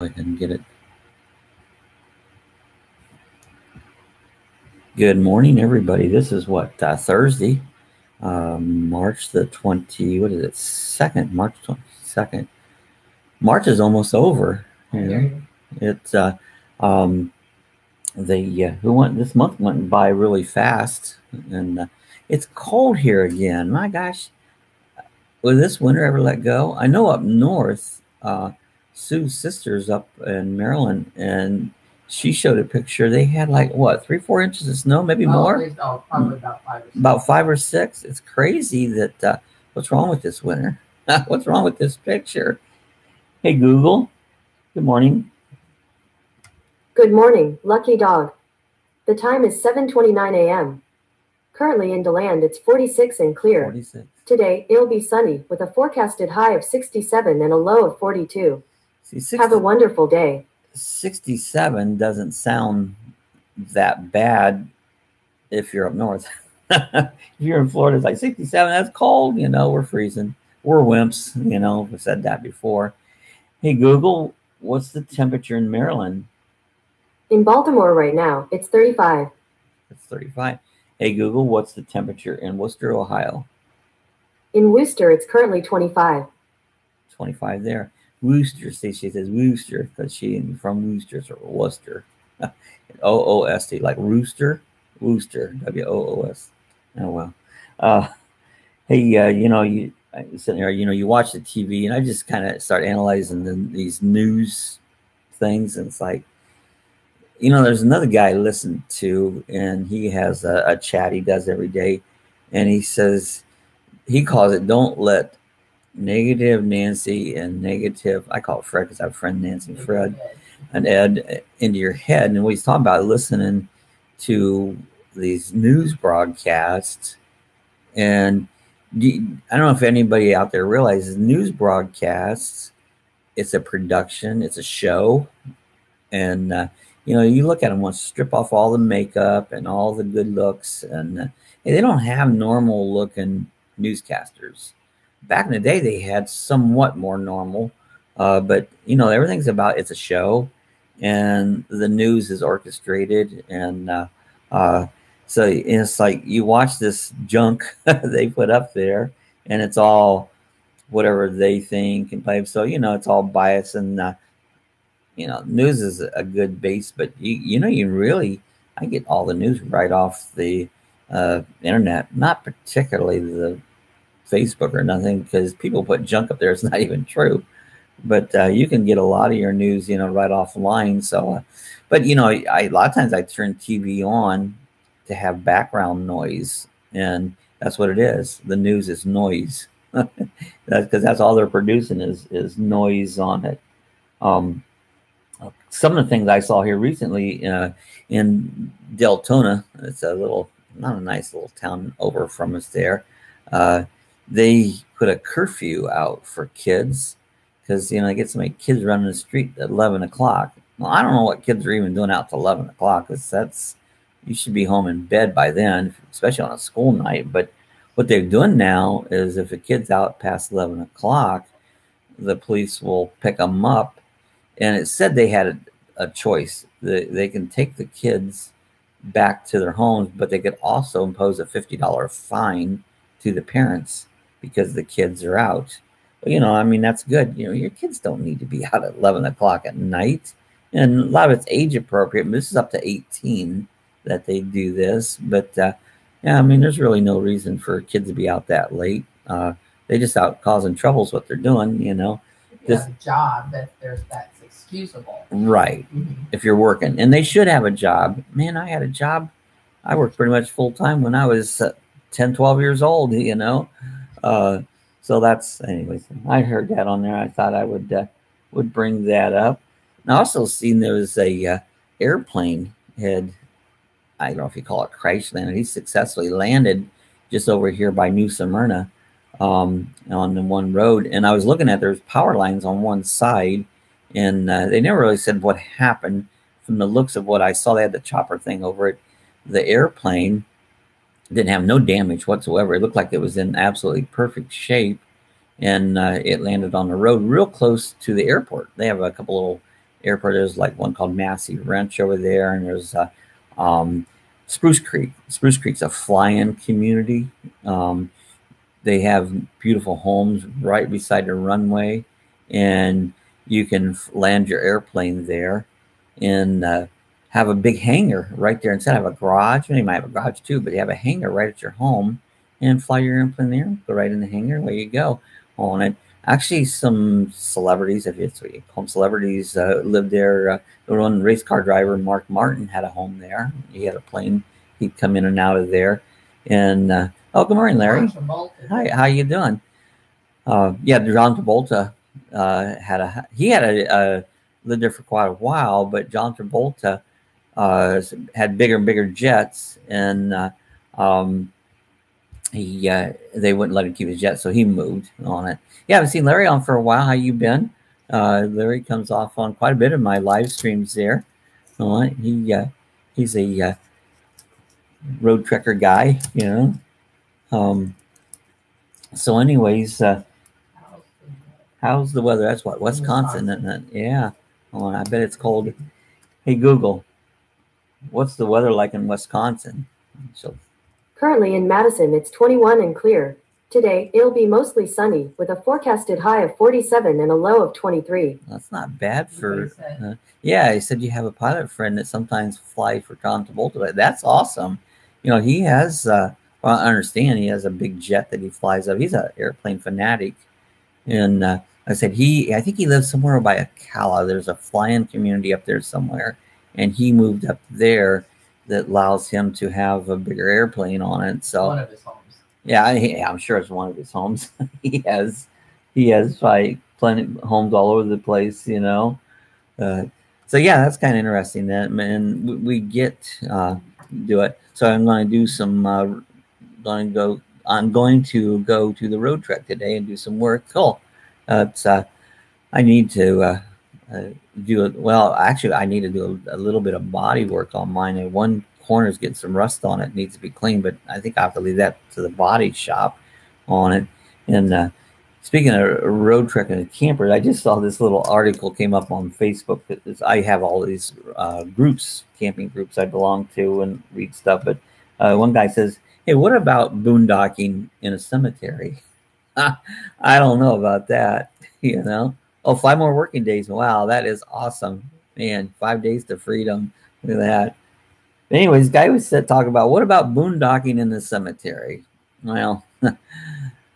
Go ahead and get it. Good morning, everybody. This is Thursday, March the 20. What is it? Second, March 22nd. March is almost over. You know, it's who went this month went by really fast, and it's cold here again. My gosh, will this winter ever let go? I know up north, Sue's sister's up in Maryland, and she showed a picture. They had like what 3-4 inches of snow, maybe more. Probably about 5 or 6. About 5 or 6. It's crazy that. What's wrong with this winter? What's wrong with this picture? Hey Google. Good morning. Good morning, Lucky Dog. The time is 7:29 a.m. Currently in DeLand, it's 46 and clear. 46. Today, it'll be sunny with a forecasted high of 67 and a low of 42. Have a wonderful day. 67 doesn't sound that bad if you're up north. If you're in Florida, it's like 67. That's cold. We're freezing. We're wimps. We've said that before. Hey, Google, what's the temperature in Maryland? In Baltimore right now, it's 35. It's 35. Hey, Google, what's the temperature in Worcester, Ohio? In Worcester, it's currently 25. 25 there. Worcester, she says Worcester because she's from Worcester or Worcester. O-O-S-T, like rooster, Worcester, W-O-O-S. Oh, well. Hey, you sitting there, you watch the TV, and I just kind of start analyzing these news things, and it's like, there's another guy I listen to, and he has a chat he does every day, and he says, he calls it, don't let negative Nancy and negative, I call it Fred because I have a friend Nancy and Fred and Ed, into your head. And what he's talking about, listening to these news broadcasts, and I don't know if anybody out there realizes news broadcasts, it's a production, it's a show, and you look at them once, strip off all the makeup and all the good looks, and they don't have normal looking newscasters. Back in the day, they had somewhat more normal, but everything's about, it's a show, and the news is orchestrated, and so it's like you watch this junk they put up there, and it's all whatever they think and play. So it's all biased, and news is a good base, but I get all the news right off the internet, not particularly the Facebook or nothing, because people put junk up there. It's not even true, but you can get a lot of your news, right offline. So, but a lot of times I turn TV on to have background noise, and that's what it is. The news is noise. That's because that's all they're producing is noise on it. Some of the things I saw here recently in Deltona, it's not a nice little town over from us there. They put a curfew out for kids because, I get so many kids running the street at 11 o'clock. Well, I don't know what kids are even doing out to 11 o'clock. You should be home in bed by then, especially on a school night. But what they're doing now is if a kid's out past 11 o'clock, the police will pick them up. And it said they had a choice. They can take the kids back to their homes, but they could also impose a $50 fine to the parents because the kids are out. But, that's good. Your kids don't need to be out at 11 o'clock at night. And a lot of it's age appropriate. This is up to 18 that they do this. But, there's really no reason for kids to be out that late. They just out causing troubles what they're doing, If you have a job, that's excusable. Right. Mm-hmm. If you're working. And they should have a job. Man, I had a job. I worked pretty much full time when I was 10, 12 years old, so that's, anyways, I heard that on there. I thought I would bring that up. And I also seen there was a airplane had, I don't know if you call it crash landed. He successfully landed just over here by New Smyrna on the one road. And I was looking at, there's power lines on one side, and they never really said what happened. From the looks of what I saw, they had the chopper thing over it. The airplane didn't have no damage whatsoever. It looked like it was in absolutely perfect shape, and it landed on the road real close to the airport. They have a couple little airport. There's like one called Massey Ranch over there, and there's Spruce Creek. Spruce Creek's a fly-in community. They have beautiful homes right beside the runway, and you can land your airplane there and have a big hangar right there instead of a garage. And you might have a garage too, but you have a hangar right at your home and fly your airplane there, go right in the hangar, away you go on it. Actually, some celebrities, if it's what you call them, celebrities, lived there. The one race car driver, Mark Martin, had a home there. He had a plane. He'd come in and out of there. And oh, good morning, Larry. Hi, how you doing? Yeah, John Travolta lived there for quite a while, but John Travolta had bigger and bigger jets, and they wouldn't let him keep his jet, so he moved on it. Yeah, I haven't seen Larry on for a while. How you been? Larry comes off on quite a bit of my live streams there. All right, he's a road trekker guy, you know. So, anyways, how's the weather? That's what Wisconsin, isn't it? Yeah. Oh, I bet it's cold. Hey Google, what's the weather like in Wisconsin? So, Currently in Madison, it's 21 and clear. Today, it'll be mostly sunny with a forecasted high of 47 and a low of 23. That's not bad for. Yeah, he said you have a pilot friend that sometimes flies for John Travolta. That's awesome. You know, he has. Well, I understand he has a big jet that he flies up. He's an airplane fanatic, and I said I think he lives somewhere by Ocala. There's a fly-in community up there somewhere, and he moved up there. That allows him to have a bigger airplane on it. So one of his homes. Yeah, I'm sure it's one of his homes. he has like plenty of homes all over the place, you know. So yeah, that's kind of interesting. That and we get do it. So I'm going to do some. I'm going to go to the Roadtrek today and do some work. Cool. I need to do it. Well, actually, I need to do a little bit of body work on mine. And one corner's getting some rust on it, needs to be cleaned, but I think I have to leave that to the body shop on it. And speaking of Roadtrek and campers, I just saw this little article came up on Facebook. I have all these groups, camping groups I belong to, and read stuff. But one guy says, "Hey, what about boondocking in a cemetery?" I don't know about that, you know. Oh, 5 more working days. Wow, that is awesome. Man, 5 days to freedom. Look at that. Anyways, guy was talking about what about boondocking in the cemetery? Well,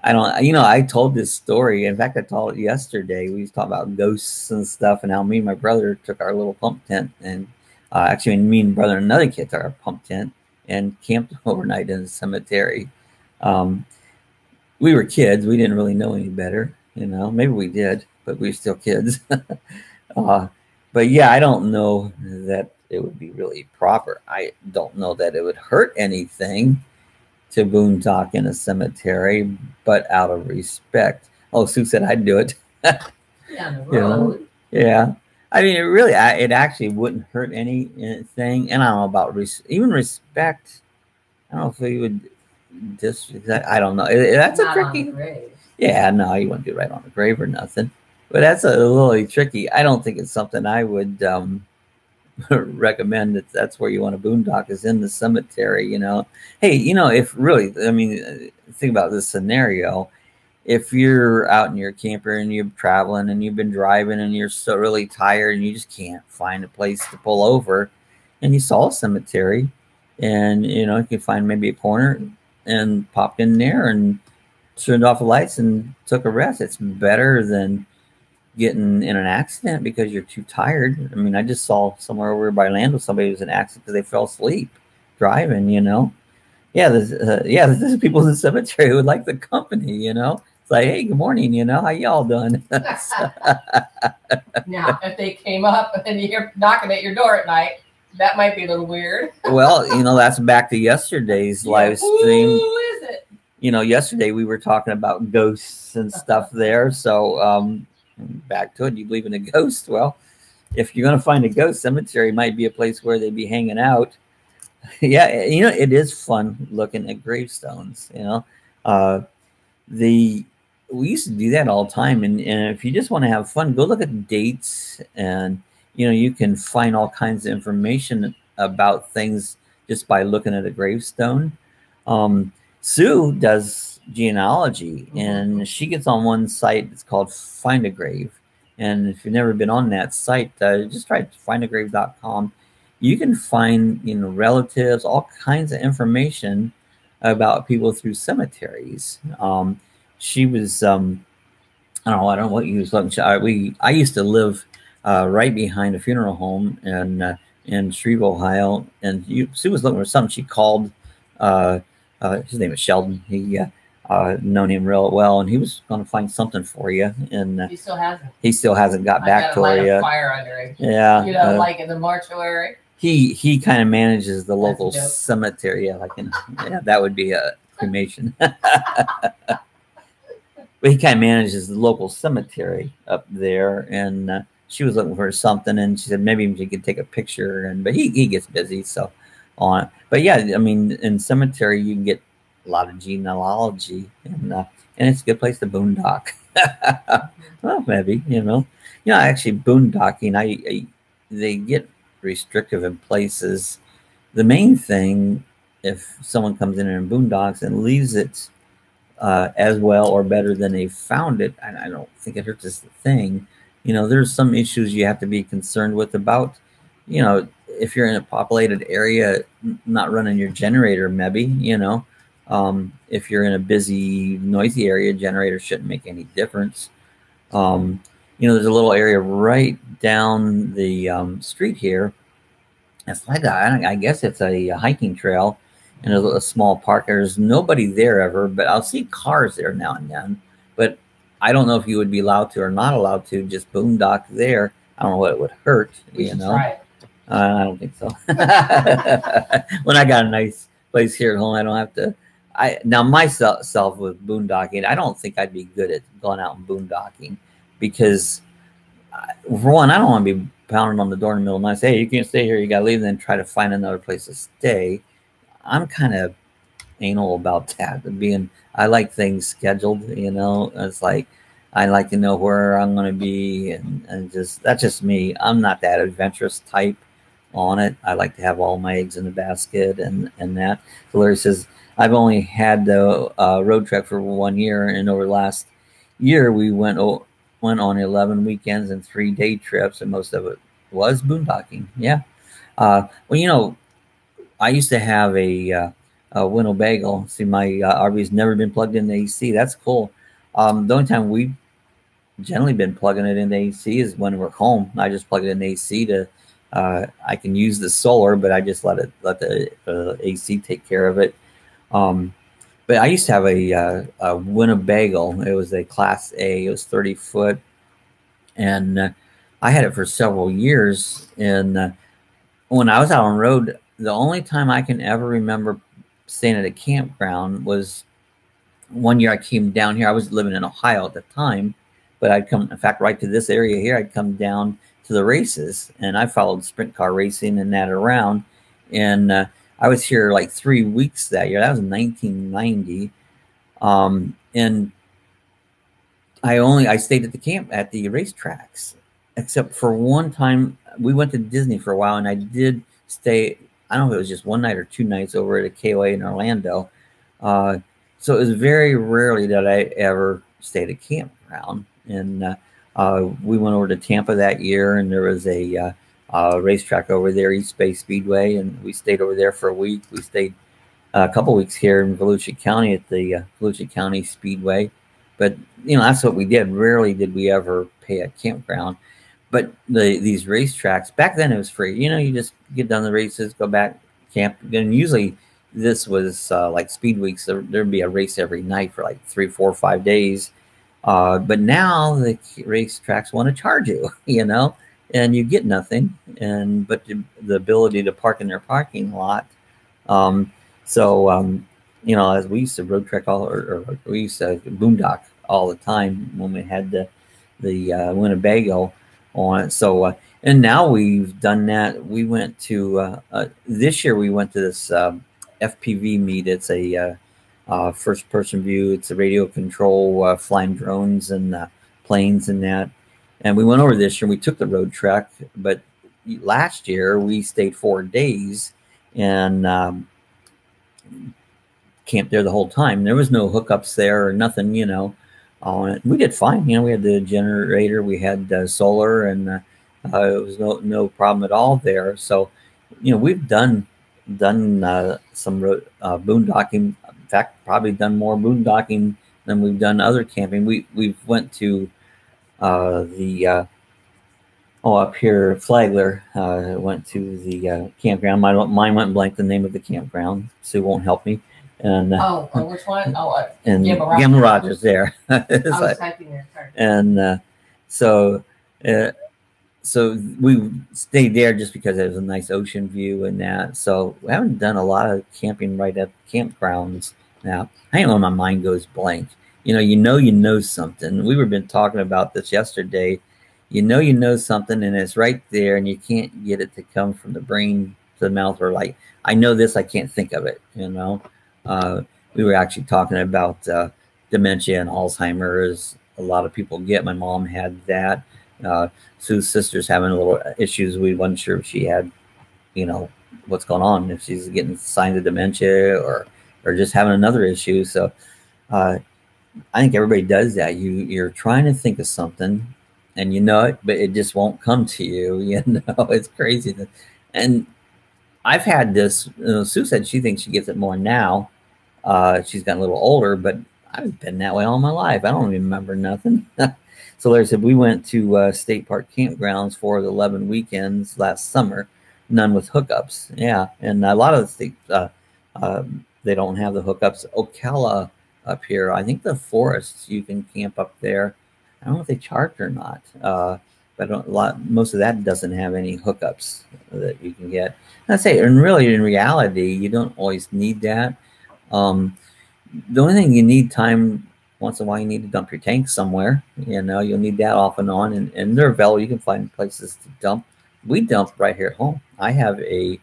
I don't, you know, I told this story. In fact, I told it yesterday. We was talking about ghosts and stuff, and how me and my brother took our little pump tent, and actually me and brother and another kid took our pump tent and camped overnight in the cemetery. We were kids. We didn't really know any better, you know. Maybe we did, but we were still kids. But yeah, I don't know that it would be really proper. I don't know that it would hurt anything to boondock in a cemetery, but out of respect. Oh, Sue said I'd do it. Yeah, on the road. Yeah. I mean, it actually wouldn't hurt anything. And I don't know about even respect. I don't know if we would I don't know. That's Not a tricky. on the grave. Yeah, no, you wouldn't do it right on the grave or nothing. But that's a little tricky. I don't think it's something I would recommend that's where you want to boondock is in the cemetery, you know. Hey, you know, if really, I mean, think about this scenario. If you're out in your camper and you're traveling and you've been driving and you're so really tired and you just can't find a place to pull over and you saw a cemetery and, you know, you can find maybe a corner and popped in there and turned off the lights and took a rest. It's better than getting in an accident because you're too tired. I mean, I just saw somewhere over by Orlando somebody was in an accident because they fell asleep driving, you know. Yeah, there's people in the cemetery who would like the company, you know. It's like, hey, good morning, you know, how y'all doing? Now, if they came up and you're knocking at your door at night, that might be a little weird. Well, you know, that's back to yesterday's live stream. Who is it? You know, yesterday we were talking about ghosts and stuff there. So back to it. You believe in a ghost? Well, if you're going to find a ghost, cemetery might be a place where they'd be hanging out. Yeah, you know, it is fun looking at gravestones. You know, we used to do that all the time. And if you just want to have fun, go look at dates and you can find all kinds of information about things just by looking at a gravestone. Sue does genealogy, and she gets on one site. It's called Find a Grave. And if you've never been on that site, just try findagrave.com. You can find, relatives, all kinds of information about people through cemeteries. She was, I don't know what you was looking. I used to live right behind a funeral home in Shreve, Ohio, and Sue was looking for something. She called. His name is Sheldon. He known him real well, and he was going to find something for you. And he still hasn't. He still hasn't got back to her yet. Fire under him. Yeah, like in the mortuary. He kind of manages the local cemetery. Yeah, that would be a cremation. But he kind of manages the local cemetery up there, and she was looking for something, and she said maybe she could take a picture, but he gets busy, so on. But yeah, I mean, in cemetery you can get a lot of genealogy, and it's a good place to boondock. Well, maybe actually boondocking, they get restrictive in places. The main thing, if someone comes in and boondocks and leaves it as well or better than they found it, I don't think it hurts the thing. There's some issues you have to be concerned with about, if you're in a populated area, not running your generator, maybe, if you're in a busy, noisy area, generator shouldn't make any difference. There's a little area right down the street here. It's like I guess it's a hiking trail and a small park. There's nobody there ever, but I'll see cars there now and then. But I don't know if you would be allowed to or not allowed to just boondock there. I don't know what it would hurt. We should try it. I don't think so. When I got a nice place here at home, I don't have to. Now myself with boondocking, I don't think I'd be good at going out and boondocking because, for one, I don't want to be pounding on the door in the middle of the night. Say, hey, you can't stay here. You got to leave, and then try to find another place to stay. I'm kind of anal about that. I like things scheduled. It's like I like to know where I'm going to be, and that's just me. I'm not that adventurous type on it. I like to have all my eggs in the basket and that. So Larry says, I've only had the Roadtrek for 1 year, and over the last year we went on 11 weekends and 3 day trips, and most of it was boondocking. Yeah. Well, I used to have a Winnebago. See, my RV's never been plugged into AC. That's cool. The only time we've generally been plugging it into AC is when we're home. I just plug it in AC to. I can use the solar, but I just let the AC take care of it. But I used to have a Winnebago. It was a Class A. It was 30 foot, and I had it for several years. And when I was out on the road, the only time I can ever remember staying at a campground was one year I came down here. I was living in Ohio at the time, but I'd come, in fact, right to this area here. I'd come down to the races, and I followed sprint car racing and that around. And I was here like 3 weeks that year. That was in 1990. And I stayed at the camp at the racetracks, except for one time we went to Disney for a while, and I did stay. I don't know if it was just one night or 2 nights over at a KOA in Orlando. So it was very rarely that I ever stayed at campground. And we went over to Tampa that year, and there was a racetrack over there, East Bay Speedway, and we stayed over there for a week. We stayed a couple weeks here in Volusia County at the Volusia County Speedway. But, that's what we did. Rarely did we ever pay a campground. But these racetracks, back then it was free. You just get done the races, go back, camp. And usually this was like speed weeks. There'd be a race every night for like 3, 4, 5 days. But now the racetracks want to charge you, and you get nothing. But the ability to park in their parking lot. As we used to Roadtrek or we used to boondock all the time when we had the Winnebago on it. So, and now we've done that. We went to, this year we went to this FPV meet. It's a first person view. It's a radio control, flying drones and planes and that. And we went over this year. We took the Roadtrek, but last year we stayed 4 days and camped there the whole time. There was no hookups there or nothing, on it. We did fine. We had the generator, we had solar, and it was no problem at all there. So, we've done some boondocking. In fact, probably done more boondocking than we've done other camping. We've went to up here, Flagler. Went to the campground. Mine went blank the name of the campground. Sue won't help me. And which one? And Gamma Rogers there. I was typing there. Sorry. And so we stayed there just because it was a nice ocean view and that. So we haven't done a lot of camping right at campgrounds now. I don't know, my mind goes blank. You know something. We were been talking about this yesterday. You know something, and it's right there, and you can't get it to come from the brain to the mouth, or like, I know this, I can't think of it. We were actually talking about dementia and Alzheimer's. A lot of people get. My mom had that. Sue's sister's having a little issues. We wasn't sure if she had, what's going on, if she's getting signs of dementia or just having another issue. So I think everybody does that. You're trying to think of something, and you know it, but it just won't come to you. It's crazy. And I've had this. Sue said she thinks she gets it more now. She's gotten a little older, but I've been that way all my life. I don't remember nothing. So like I said, we went to state park campgrounds for the 11 weekends last summer, none with hookups. Yeah, and a lot of the states, they don't have the hookups. Ocala up here, I think the forests, you can camp up there. I don't know if they charge or not, but most of that doesn't have any hookups that you can get. And I say, and really, in reality, you don't always need that. The only thing you need time once in a while, you need to dump your tank somewhere. You'll need that off and on, and they're available. You can find places to dump. We dump right here at home. I have a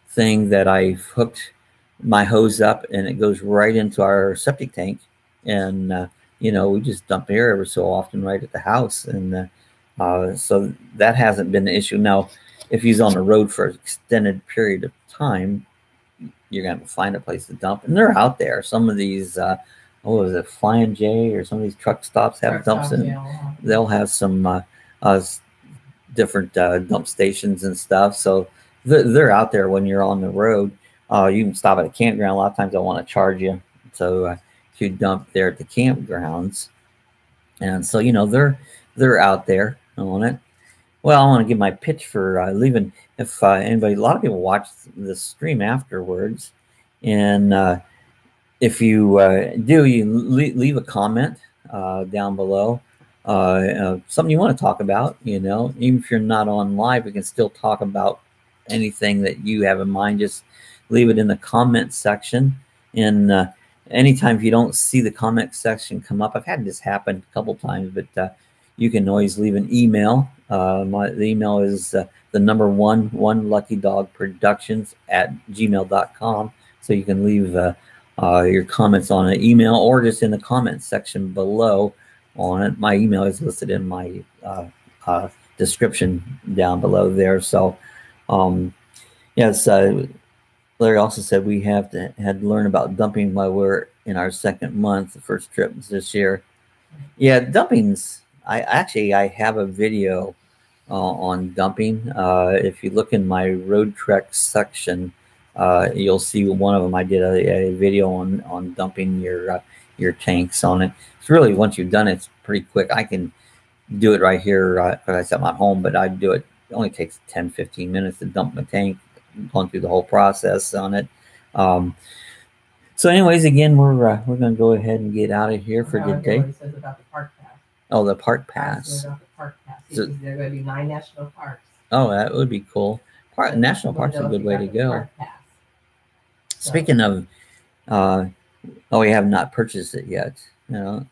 thing that I've hooked my hose up, and it goes right into our septic tank, and we just dump here every so often right at the house, and so that hasn't been an issue. Now, if he's on the road for an extended period of time, you're going to find a place to dump, and they're out there. Some of these, Flying J, or some of these truck stops have dumps in. Yeah. They'll have some different dump stations and stuff. So they're out there when you're on the road. You can stop at a campground. A lot of times they'll want to charge you to dump there at the campgrounds, and so they're out there on it. Well, I want to give my pitch for leaving. If anybody, a lot of people watch the stream afterwards, and if you do, you leave a comment down below, something you want to talk about. Even if you're not on live, we can still talk about anything that you have in mind. Just leave it in the comment section. And anytime if you don't see the comment section come up, I've had this happen a couple times, but you can always leave an email. The email is the number one Lucky Dawg Productions @gmail.com. So you can leave your comments on an email, or just in the comment section below on it. My email is listed in my description down below there. So yes, Larry also said we had to learn about dumping while we're in our second month. The first trip this year. Yeah, dumping's. I have a video on dumping. If you look in my Roadtrek section, you'll see one of them. I did a video on dumping your tanks on it. It's really, once you've done it, it's pretty quick. I can do it right here because I set my home, but I do it. It only takes 10-15 minutes to dump my tank, going through the whole process on it. So anyways, again, we're going to go ahead and get out of here for today. It says about the park pass. Oh, the park pass. About the park pass. So, there are going to be 9 national parks. Oh, that would be cool. National parks are a good way to go. Speaking of, we have not purchased it yet.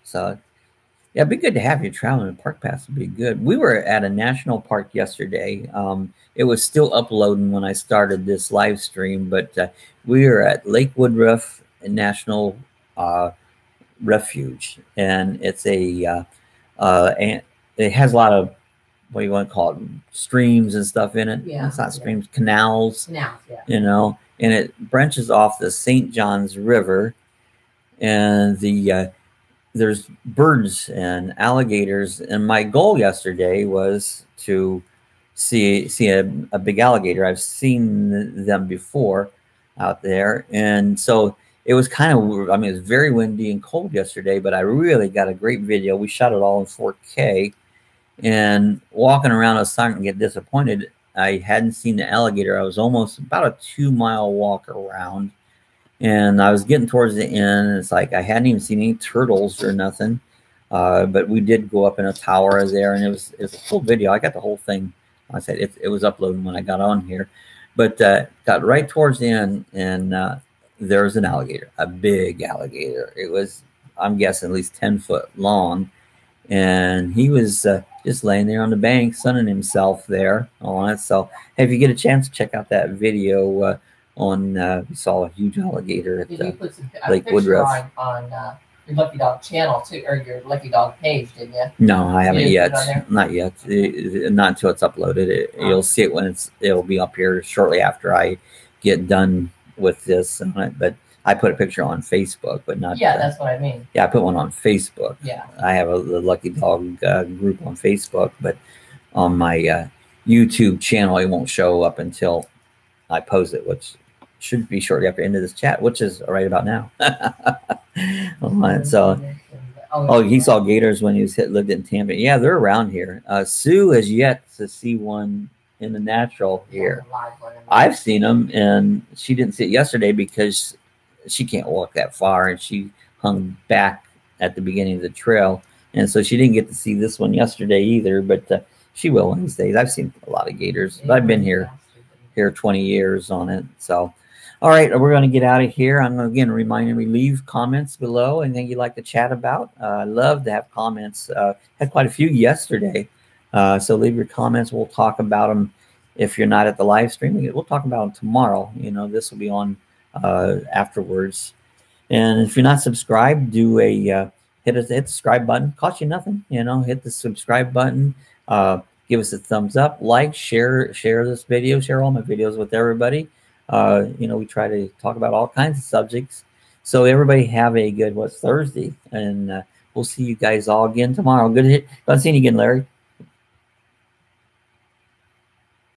So yeah, it'd be good to have you traveling. A park pass would be good. We were at a national park yesterday. It was still uploading when I started this live stream, but we are at Lake Woodruff National Refuge, and it's and it has a lot of what do you want to call it, streams and stuff in it. Yeah, It's not streams, canals, Now, yeah. you know, and it branches off the St. Johns River, and there's birds and alligators. And my goal yesterday was to see a big alligator. I've seen them before out there, and so it was kind of, I mean, it was very windy and cold yesterday, but I really got a great video. We shot it all in 4K, and walking around, I was starting to get disappointed. I hadn't seen the alligator. I was almost about a 2-mile walk around, and I was getting towards the end, and it's like I hadn't even seen any turtles or nothing. But we did go up in a tower there, and it was a full video. I got the whole thing. Like I said it was uploading when I got on here, but got right towards the end, and there was an alligator, a big alligator. It was, I'm guessing, at least 10 foot long, and he was just laying there on the bank, sunning himself there on it. So hey, if you get a chance to check out that video on, we saw a huge alligator at Did you put a Lake picture Woodruff. on your Lucky Dog channel too, or your Lucky Dog page, didn't you? No, I haven't didn't yet. put it on there? Not yet. Not until it's uploaded. You'll see it when it'll be up here shortly after I get done with this on it. But I put a picture on Facebook, but not. Yeah, that's what I mean. Yeah, I put one on Facebook. Yeah. I have the Lucky Dog group on Facebook, but on my YouTube channel, it won't show up until I post it, which should be shortly after the end of this chat, which is right about now. So, he saw gators when he lived in Tampa. Yeah, they're around here. Sue has yet to see one in the natural here. I've seen them, and she didn't see it yesterday because she can't walk that far, and she hung back at the beginning of the trail, and so she didn't get to see this one yesterday either. But she will one of these days. I've seen a lot of gators, but I've been here 20 years on it. So, all right, we're going to get out of here. I'm going to again remind you, leave comments below, anything you'd like to chat about. I love to have comments. Had quite a few yesterday, so leave your comments. We'll talk about them. If you're not at the live stream, we'll talk about them tomorrow. You know, this will be on afterwards. And if you're not subscribed, do a hit the subscribe button. Cost you nothing. You know, hit the subscribe button. Give us a thumbs up, like, share this video, share all my videos with everybody. You know, we try to talk about all kinds of subjects. So everybody have a good Thursday, and we'll see you guys all again tomorrow. Good seeing you again, Larry.